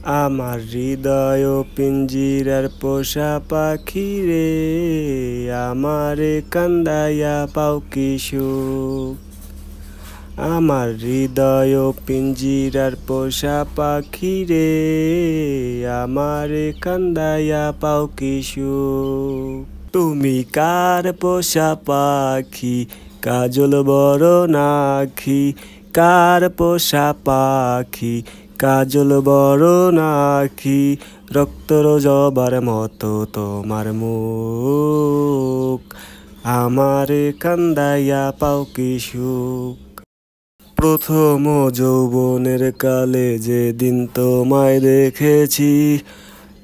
আমার হৃদয় পিঞ্জিরার পোষা পাখি রে, আমারে কান্দাইয়া পাও কি সুখ। আমার হৃদয় পিঞ্জিরার পোষা পাখি রে, আমারে কান্দাইয়া পাও কি সুখ। তুমি কার পোষা পাখি, কাজল বড় নাখি। কার পোষা পাখি, কাজল বড় নাখি। রক্তর জবার মতো তোমার মুখ, আমারে কান্দাইয়া পাও কি সুখ। প্রথম যৌবনের কালে যেদিন তোমায় দেখেছি,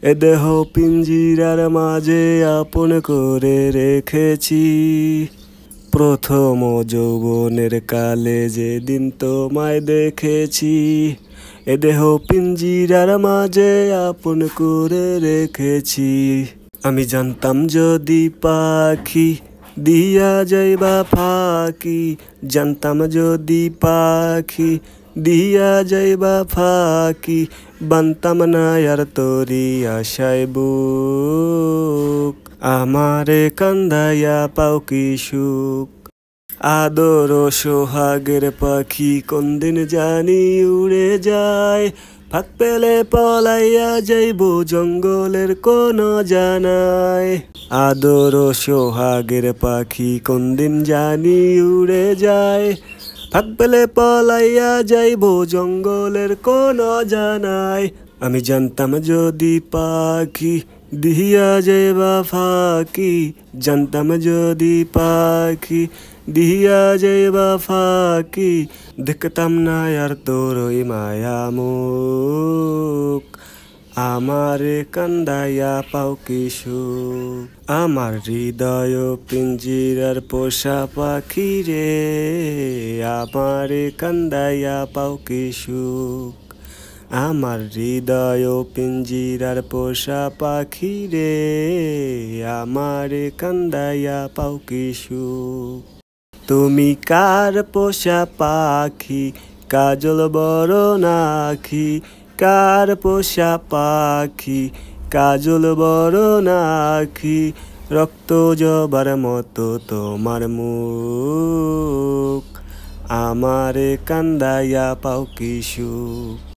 এ দেহ পিঞ্জিরার মাঝে আপন করে রেখেছি। প্রথম যৌবনের কালে যেদিন তোমায় দেখেছি, এ দেহ পিঞ্জিরার মাঝে আপন করে রেখেছি। আমি জানতাম যদি পাখি দিয়া যাইবা ফাঁকি, জানতাম যদি পাখি দিয়া যাইবা ফাঁকি। বানতাম না আর তোরি আশায় বুক, আমারে কান্দাইয়া পাও কি সুখ। আদর সোহাগের পাখি কোনদিন জানি উড়ে যায়, ফাঁক পেলে পলাইয়া যাইব জঙ্গলের কোন জানায়। আদর সোহাগের পাখি কোনদিন জানি উড়ে যায়, ফাঁক পেলে পলাইয়া যাইব জঙ্গলের কোন জানায়। আমি জানতাম যদি পাখি দিয়া যাইবা ফাঁকি, জানতাম যদি পাখি দিয়া যাইবা ফাঁকি। দেখতাম না আর তোর ওই মায়া মুখ, আমারে কান্দাইয়া পাও কি সুখ। আমার হৃদয় পিঞ্জিরার পোষা পাখি রে, আমারে কান্দাইয়া পাও কি সুখ। আমার হৃদয় পিঞ্জিরার পোষা পাখি রে, আমারে কান্দাইয়া পাও কি সুখ। তুমি কার পোষা পাখি, কাজল বড় নাখি। কার পোষা পাখি, কাজল বড় নাখি। রক্ত জবার মতো তোমার মুখ, আমারে কান্দাইয়া পাও কি সুখ।